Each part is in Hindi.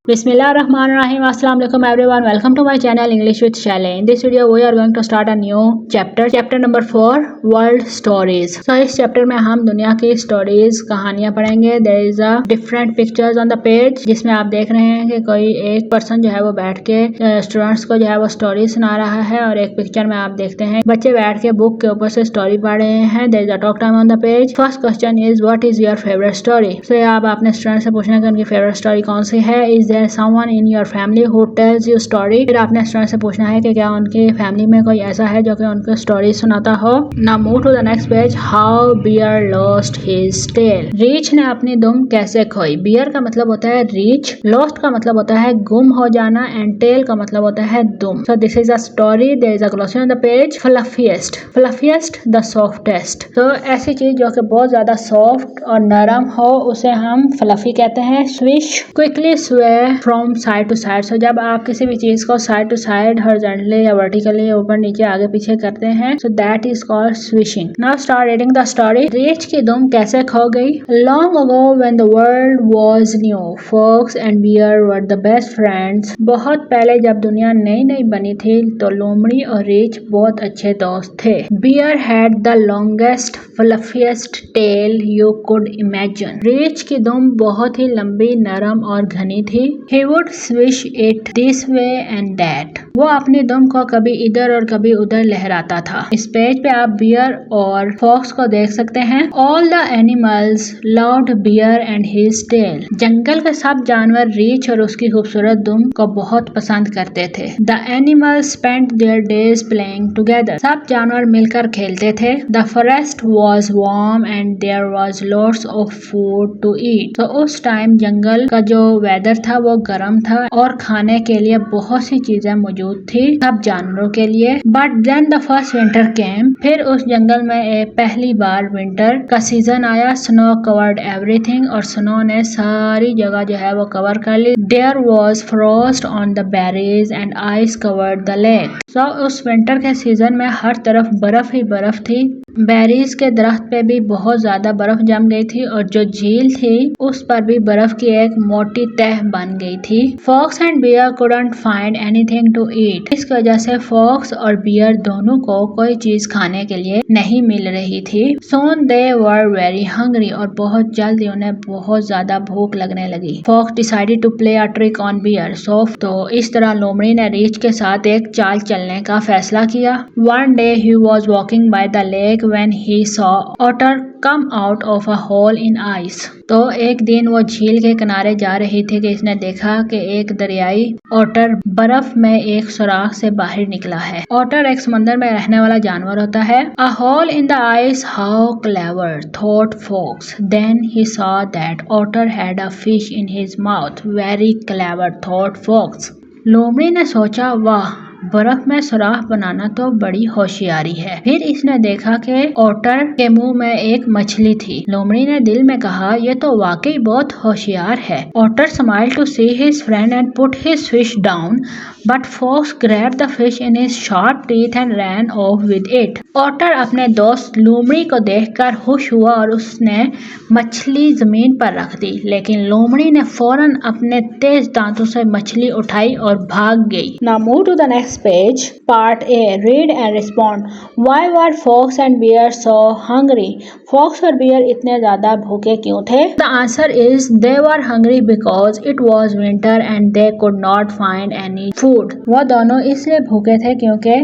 Bismillahirrahmanirrahim. Assalamu alaikum everyone. Welcome to my channel English with Shaile. In this video we are going to start a new chapter. Chapter number 4 World Stories. So इस chapter में हम दुनिया की stories कहानियाँ पढ़ेंगे. There is a different pictures on the page जिसमें आप देख रहे हैं कि कोई एक person जो है वो बैठ के स्टूडेंट्स को जो है वो स्टोरी सुना रहा है और एक पिक्चर में आप देखते हैं बच्चे बैठ के बुक के ऊपर से स्टोरी पढ़ रहे हैं. There is a talk time on the page. First question is what is your favorite story? So आप अपने स्टूडेंट से पूछना कि उनकी फेवरेट स्टोरी कौन सी है. Is there someone in your family who tells you story? फिर आपने स्टूडेंट से पूछना है कि क्या उनकी फैमिली में कोई ऐसा है जो कि उनको स्टोरी सुनाता हो. Now move to the next page. How bear lost his tail. रीछ ने अपनी दुम कैसे खोई. bear का मतलब होता है रीछ, lost का मतलब होता है गुम हो जाना and tail का मतलब होता है दुम. So this is a story. There is a glossary on the page. Fluffiest. Fluffiest the softest. तो ऐसी चीज जो कि बहुत ज्यादा सॉफ्ट और नरम हो उसे हम फ्लफी कहते हैं. Swish. Quickly sway from side to side. So जब आप किसी भी चीज को side to side horizontally या vertically ऊपर नीचे आगे पीछे करते हैं so that is called swishing. Now start reading the story. रीछ की दुम कैसे खो गई. Long ago when the world was new, fox and bear were the best friends. बहुत पहले जब दुनिया नई नई बनी थी तो लोमड़ी और रीछ बहुत अच्छे दोस्त थे. Bear had the longest fluffiest tail you could imagine. रीछ की दुम बहुत ही लंबी, नरम और घनी थी. He would swish it this way and that. वो अपनी दुम को कभी इधर और कभी उधर लहराता था. इस पेज पे आप बियर और फॉक्स को देख सकते हैं. All the animals loved bear and his tail. जंगल के सब जानवर रीछ और उसकी खूबसूरत दुम को बहुत पसंद करते थे. The animals spent their days playing together. सब जानवर मिलकर खेलते थे. The forest was warm and there was lots of food to eat. तो उस टाइम जंगल का जो वेदर था वो गर्म था और खाने के लिए बहुत सी चीजें मौजूद थी सब जानवरों के लिए. But then the first winter came. फिर उस जंगल में पहली बार विंटर का सीजन आया. Snow covered everything और स्नो ने सारी जगह जो है वो कवर कर ली. There was frost on the berries and ice covered the lake. So उस विंटर के सीजन में हर तरफ बर्फ ही बर्फ थी. बेरीज के दरख्त पे भी बहुत ज्यादा बर्फ जम गई थी और जो झील थी उस पर भी बर्फ की एक मोटी तह बन गई थी. Fox and bear couldn't find anything to eat. इस वजह से फॉक्स और बियर दोनों को कोई चीज खाने के लिए नहीं मिल रही थी. Soon they were very hungry और बहुत जल्द उन्हें बहुत ज्यादा भूख लगने लगी. Fox decided to play a trick on bear. So तो इस तरह लोमड़ी ने रीछ के साथ एक चाल चलने का फैसला किया. One day he was walking by the lake when he saw otter come out of a hole in ice. तो एक दिन वो झील के किनारे जा रही थी कि इसने देखा कि एक दरियाई ओटर बर्फ में एक सुराख से बाहर निकला है. ओटर एक समंदर में रहने वाला जानवर होता है. A hole in the ice, how clever, thought Fox. Then he saw that otter had a fish in his mouth. Very clever, thought Fox. लोमड़ी ने सोचा वाह बर्फ में सुराख बनाना तो बड़ी होशियारी है. फिर इसने देखा कि ओटर के मुंह में एक मछली थी. लोमड़ी ने दिल में कहा यह तो वाकई बहुत होशियार है. Otter smiled to see his friend and put his fish down but fox grabbed the fish in his sharp teeth and ran off with it. Otter अपने दोस्त लोमड़ी को देखकर खुश हुआ और उसने मछली जमीन पर रख दी. लेकिन लोमड़ी ने फौरन अपने तेज दांतों से मछली उठाई और भाग गई. Now move to the next page. Part A. Read and respond. Why were fox and bear so hungry? Fox और bear इतने ज्यादा भूखे क्यों थे? The answer is they were hungry because it was winter and they could not find any food. वो दोनों इसलिए भूखे थे क्योंकि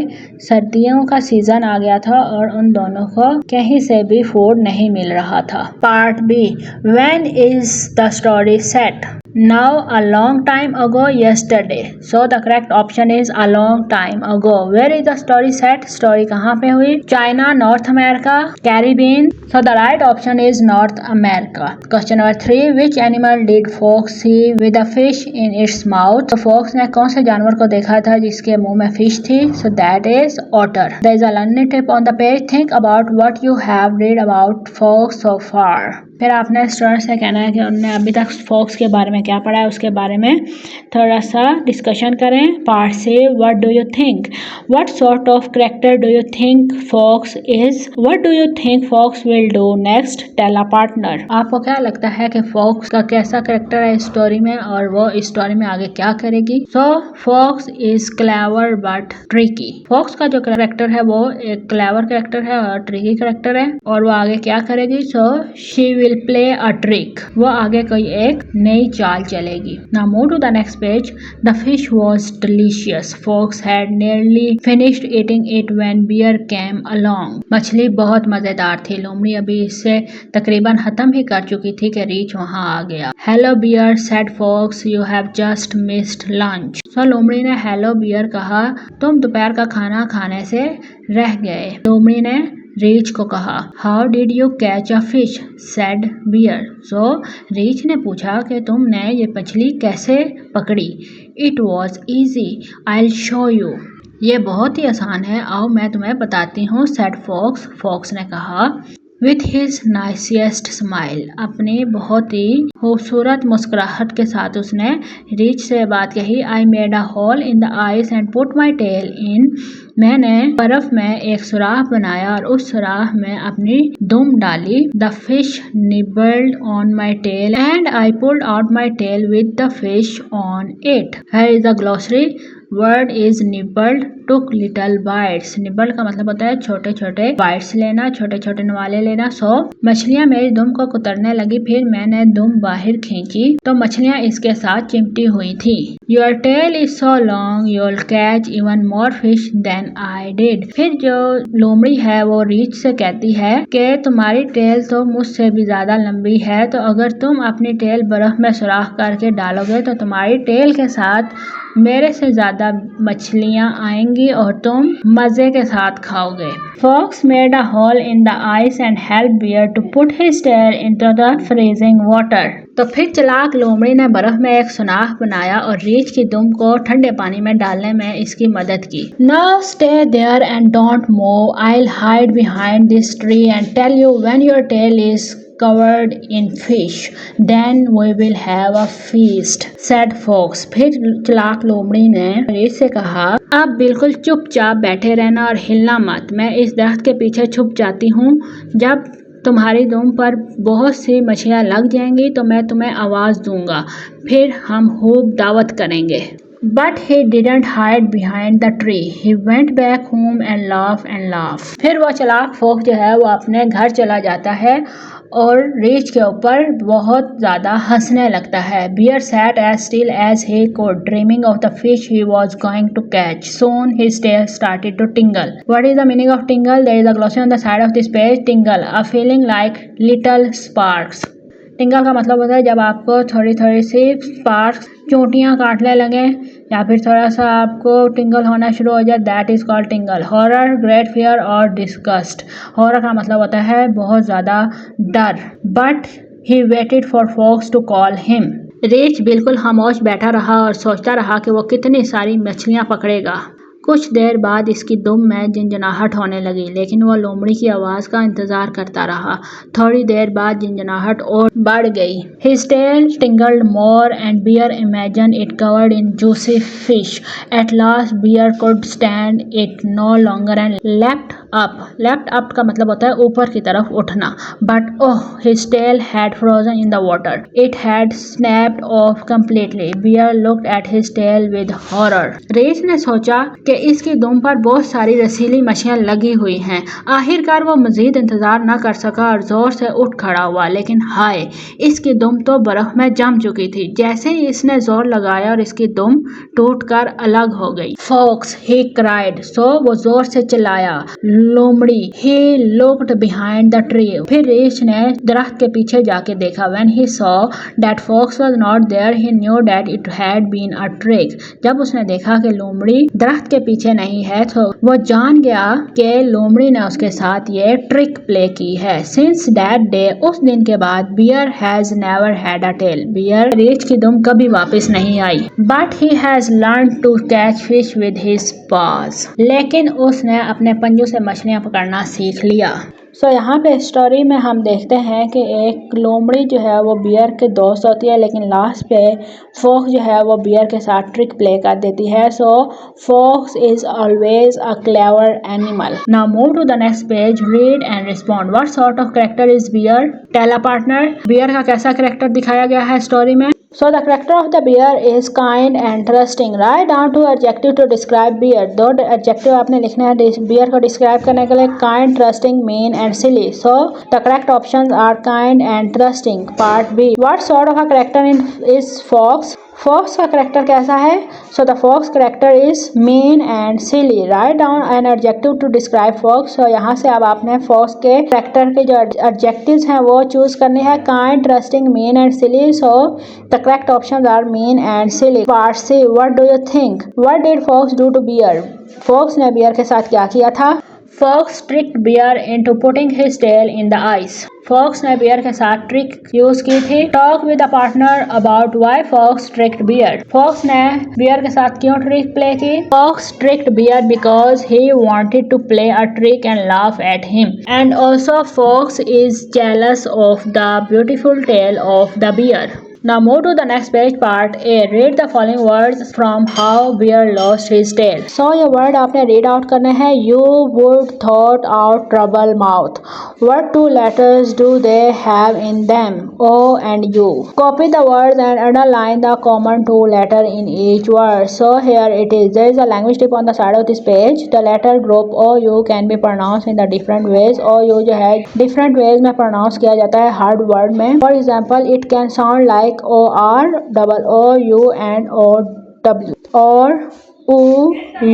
सर्दियों का सीजन आ गया था और उन दोनों को कहीं से भी फूड नहीं मिल रहा था. Part B. When is the story set? Now a long time ago yesterday. So the correct option is a long time ago. Where is the story set? Story कहाँ पे हुई? China, North America, Caribbean. So the right option is North America. Question number 3. Which animal did Fox see with a fish in its mouth? तो Fox ने कौन से जानवर को देखा था जिसके मुंह में फिश थी? So that is otter. There is a learning tip on the page. Think about what you have read about Fox so far. फिर आपने स्टूडेंट से कहना है कि उन्होंने अभी तक फॉक्स के बारे में क्या पढ़ा है, उसके बारे में थोड़ा सा डिस्कशन करें। पार्ट से what do you think, what sort of character do you think fox is, what do you think fox will do next, tell a partner. आपको क्या लगता है कि फॉक्स का कैसा कैरेक्टर है स्टोरी में और वो इस स्टोरी में आगे क्या करेगी। So fox is clever but tricky. Fox का जो कैरेक्टर है वो एक क्लेवर कैरेक्टर है और ट्रिकी कैरेक्टर है और वो आगे क्या करेगी। So she will play a trick, वो आगे कोई एक नई चाल चलेगी। Now move to the next page. The fish was delicious, fox had nearly finished eating it when bear came along. मछली बहुत मजेदार थी, लोमड़ी अभी इससे तकरीबन खत्म ही कर चुकी थी कि रीच वहां आ गया। Hello bear said fox, you have just missed lunch. So लोमड़ी ने हेलो बियर कहा, तुम दोपहर का खाना खाने से रह गए। लोमड़ी ने रीच को कहा, how did you catch a fish said bear. सो रीच ने पूछा कि तुमने ये मछली कैसे पकड़ी। It was easy, I will show you, ये बहुत ही आसान है, आओ मैं तुम्हें बताती हूँ सेड फॉक्स। फॉक्स ने कहा विथ हिज नाइसिएस्ट स्माइल, अपनी बहुत ही खूबसूरत मुस्कुराहट के साथ उसने रीच से बात कही। I made a hole in the ice and put my tail in, मैंने बर्फ में एक सुराख बनाया और उस सुराख में अपनी दुम डाली। The fish nibbled on my tail and I pulled out my tail with the fish on it. Here is the glossary, word is nibbled, took little bites. Nibbled का मतलब होता है छोटे छोटे बाइट्स लेना, छोटे छोटे नवाले लेना। सो मछलियां मेरी दुम को कुतरने लगी, फिर मैंने दुम बाहर खींची तो मछलियां इसके साथ चिमटी हुई थी। Your tail is so long, you'll catch even more fish than I did. फिर जो लोमड़ी है वो रीच से कहती है कि तुम्हारी टेल तो मुझसे भी ज्यादा लंबी है, तो अगर तुम अपनी टेल बर्फ में सुराख करके डालोगे तो तुम्हारी टेल के साथ मेरे से ज्यादा मछलियां आएंगी और तुम मजे के साथ खाओगे। Fox made a hole in the ice and help bear to put his tail into the freezing water. तो फिर चालाक लोमड़ी ने बर्फ में एक सुनाख बनाया और रीछ की दुम को ठंडे पानी में डालने में इसकी मदद की। Now stay there and don't move, I will hide behind this tree and tell you when your tail is covered in fish, then we will have a feast, said fox। फिर चालाक लोमड़ी ने रीछ से कहा, अब बिल्कुल चुपचाप बैठे रहना और हिलना मत, मैं इस दरख्त के पीछे छुप जाती हूँ, जब तुम्हारी दुम पर बहुत सी मछलियाँ लग जाएंगी तो मैं तुम्हें आवाज दूंगा, फिर हम खूब दावत करेंगे। But he didn't hide behind the tree. He went back home and laughed. फिर वो चालाक फोक्स जो है वो अपने घर चला जाता है और रीछ के ऊपर बहुत ज्यादा हंसने लगता है। Bear sat as still as he could, dreaming of the fish he was going to catch. Soon his tail started to tingle. What is the meaning of tingle? There is a glossary on the side of this page. Tingle, a feeling like little sparks. टिंगल का मतलब होता है जब आपको थोड़ी थोड़ी सी स्पार्क्स चोटियाँ काटने लगे या फिर थोड़ा सा आपको टिंगल होना शुरू हो जाए, that is called tingle. Horror, great fear और डिस्गस्ट। हॉरर का मतलब होता है बहुत ज़्यादा डर। But he waited for fox to call him. रीछ बिल्कुल खामोश बैठा रहा और सोचता रहा कि वो कितनी सारी मछलियाँ पकड़ेगा। कुछ देर बाद इसकी दुम में झंझनाहट होने लगी, लेकिन वो लोमड़ी की आवाज का इंतजार करता रहा। थोड़ी देर बाद झंझनाहट और बढ़ गई। His tail tingled more and Bear imagined it covered in juicy fish. At last Bear could stand it no longer and leapt up. Leapt up का मतलब होता है ऊपर की तरफ उठना। But oh, his tail had frozen in the water. It had snapped off completely. Bear looked at his tail with horror. रीछ ने सोचा कि इसकी दुम पर बहुत सारी रसीली मछलियां लगी हुई हैं। आखिरकार वो मजीद इंतजार न कर सका और जोर से उठ खड़ा हुआ, लेकिन हाय, इसकी दुम तो बर्फ में जम चुकी थी। जैसे ही इसने जोर लगाया और इसकी दुम टूटकर अलग हो गई। फॉक्स, ही क्राइड, सो वो जोर से चिल्लाया। लोमड़ी, he looked behind the tree, फिर रीछ ने दरख्त के पीछे जाके देखा। When he saw that fox was not there he knew that it had been a trick. जब उसने देखा कि लोमड़ी दरख्त के पीछे नहीं है तो वो जान गया कि लोमड़ी ने उसके साथ ये ट्रिक प्ले की है। सिंस दैट डे, उस दिन के बाद, bear has never had a tail, bear रीछ की दुम कभी वापस नहीं आई। But he has learn to catch fish with his paws, लेकिन उसने अपने पंजों से मछलियां पकड़ना सीख लिया। सो यहाँ पे स्टोरी में हम देखते हैं कि एक लोमड़ी जो है वो बियर के दोस्त होती है, लेकिन लास्ट पे फॉक्स जो है वो बियर के साथ ट्रिक प्ले कर देती है. So fox is always a clever animal. Now move to the next page, read and respond. What sort of character is bear? Tell a partner. Bear का कैसा कैरेक्टर दिखाया गया है स्टोरी में? So the character of the bear is kind and trusting. Write down 2 adjective to describe bear. 2 adjective आपने लिखना है bear को describe करने के लिए. Kind, trusting, mean and silly. So the correct options are kind and trusting. Part B. What sort of a character is fox? Fox का करेक्टर कैसा है? So the fox character is mean and silly. Write down an adjective to describe fox. So यहाँ से अब आपने फॉक्स के करेक्टर के जो एडजेक्टिव्स हैं वो चूज करने हैं. Kind, trusting, mean and silly. So the correct options are mean and silly. Part C. What do you think? What did fox do to bear? Fox ने बियर के साथ क्या किया था? Fox tricked bear into putting his tail in the ice. Fox ने बियर के साथ ट्रिक यूज की थी. Talk with the partner about why fox tricked bear. Fox ने बियर के साथ क्यों ट्रिक प्ले की? Fox tricked bear because he wanted to play a trick and laugh at him. And also fox is jealous of the beautiful tail of the bear. Now move to the next page, part A. Read the following words from How Bear Lost His Tail. So ये word आपने read out करने हैं. You would thought out trouble mouth. What 2 letters do they have in them? O and U. Copy the words and underline the common 2 letter in each word. So here it is. There is a language tip on the side of this page. The letter group O U can be pronounced in the different ways. O U जो है different ways में pronounce किया जाता है hard word में. For example, it can sound like OR, double O, U and O, W, or U,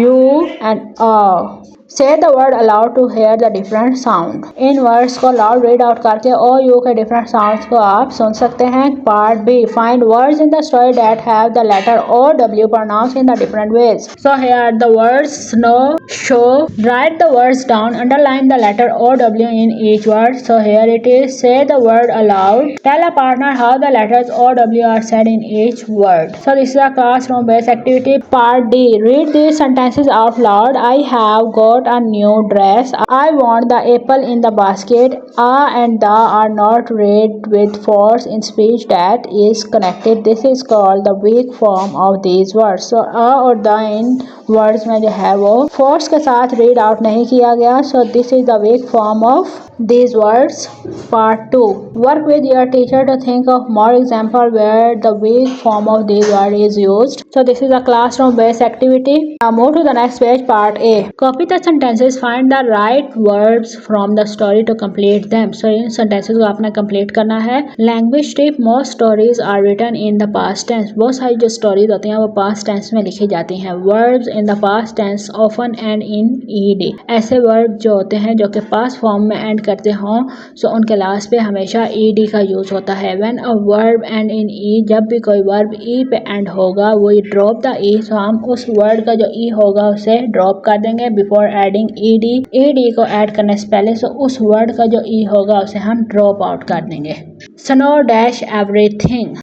U and O. Say the word aloud to hear the different sound. In words को loud read out करके O, U के different sounds को आप सुन सकते हैं. Part B. Find words in the story that have the letter O, W pronounced in the different ways. So here the words snow, show. Write the words down. Underline the letter O, W in each word. So here it is. Say the word aloud. Tell a partner how the letters O, W are said in each word. So this is a classroom based activity. Part D. Read these sentences out loud. I have got a new dress. I want the apple in the basket. A and the are not read with force in speech that is connected. This is called the weak form of these words. So a और the in words में जो है वो force के साथ read out नहीं किया गया. So this is the weak form of these words. Part 2. Work with your teacher to think of more example where the weak form of these words is used. So this is a classroom based activity. Now move to the next page, part A. Copy the sentences, find the right verbs from the story to complete them. So in sentences को आपने complete करना है. Language tip. Most stories are written in the past tense. बहुत सारी जो stories होती हैं वो past tense में लिखी जाती हैं. Verbs in the past tense often end in ed. ऐसे verb जो होते हैं जो कि past form में end करते हों, so उनके लास्ट पे हमेशा ed का यूज होता है. When a verb end in e, जब भी कोई verb e पे end होगा, वो drop the e, so हम उस word का जो e होगा उसे drop कर देंगे before adding ed को add करने से पहले. so उस word का जो e होगा उसे हम drop out कर देंगे. Snow dash everything.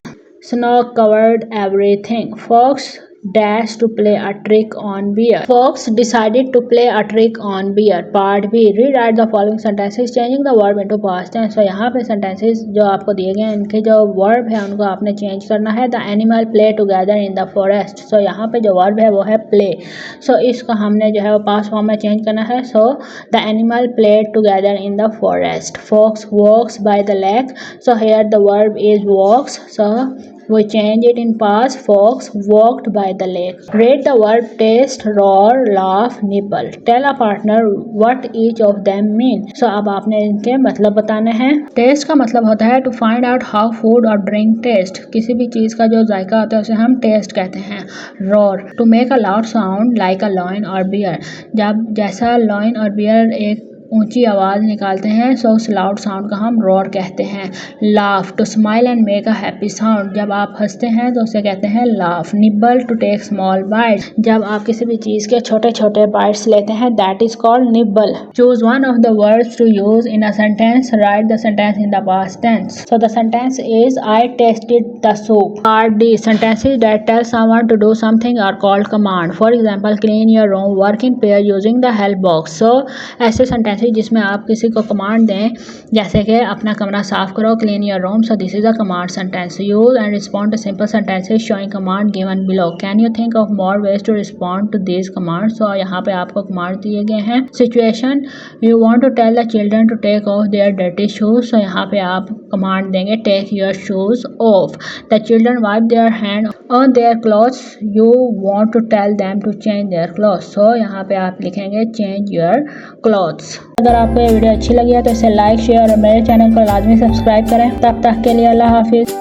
Snow covered everything. Fox dash to play a trick on bear. Fox decided to play a trick on bear. Part B. Rewrite the following sentences changing the verb into past tense. So यहाँ पे sentences जो आपको दिए गए हैं इनके जो verb है उनको आपने change करना है. The animal play together in the forest. So यहाँ पे जो verb है वो है play. So इसको हमने जो है वो past form में change करना है. So the animal played together in the forest. Fox walks by the lake. So here the verb is walks. So we change it in past. Fox walked by the lake. Rate the verb taste, roar, laugh, nibble. Tell a partner what each of them mean. So अब आपने इनके मतलब बताने हैं. Taste का मतलब होता है to find out how food or drink taste. किसी भी चीज का जो जायका होता है उसे हम taste कहते हैं. Roar, to make a loud sound like a lion or bear. जब जैसा lion और bear एक ऊंची आवाज निकालते हैं सो उस लाउड साउंड का हम रोर कहते हैं. Laugh, to smile and make a happy sound. जब आप हंसते हैं तो उसे कहते हैं laugh. Nibble, to take small bite. जब आप किसी भी चीज के छोटे छोटे बाइट्स लेते हैं that is called nibble. Choose one of the words to use in a sentence. Write the sentence in the past tense. So the sentence is I tested the soup. Part D. Sentences that tell someone to do something are called command. For example clean your room, work in pair using the help box. So ऐसे सेंटेंसेस सेंटेंसेस जिसमें आप किसी को कमांड दें, जैसे कि अपना कमरा साफ करो, clean your room. So this is a command sentence. Use and respond to simple sentences showing command given below. Can you think of more ways to respond to this command. So यहाँ पे आपको कमांड दिए गए हैं। Situation, you want to tell the children to take off their dirty shoes. So यहाँ पे आप कमांड देंगे take your shoes off. The children wipe their hand on their clothes. You want to tell them to change their clothes. So यहाँ पे आप लिखेंगे चेंज योर क्लॉथ्स। अगर आपको ये वीडियो अच्छी लगी है तो इसे लाइक, शेयर और मेरे चैनल को लाजमी सब्सक्राइब करें। तब तक के लिए अल्लाह हाफिज।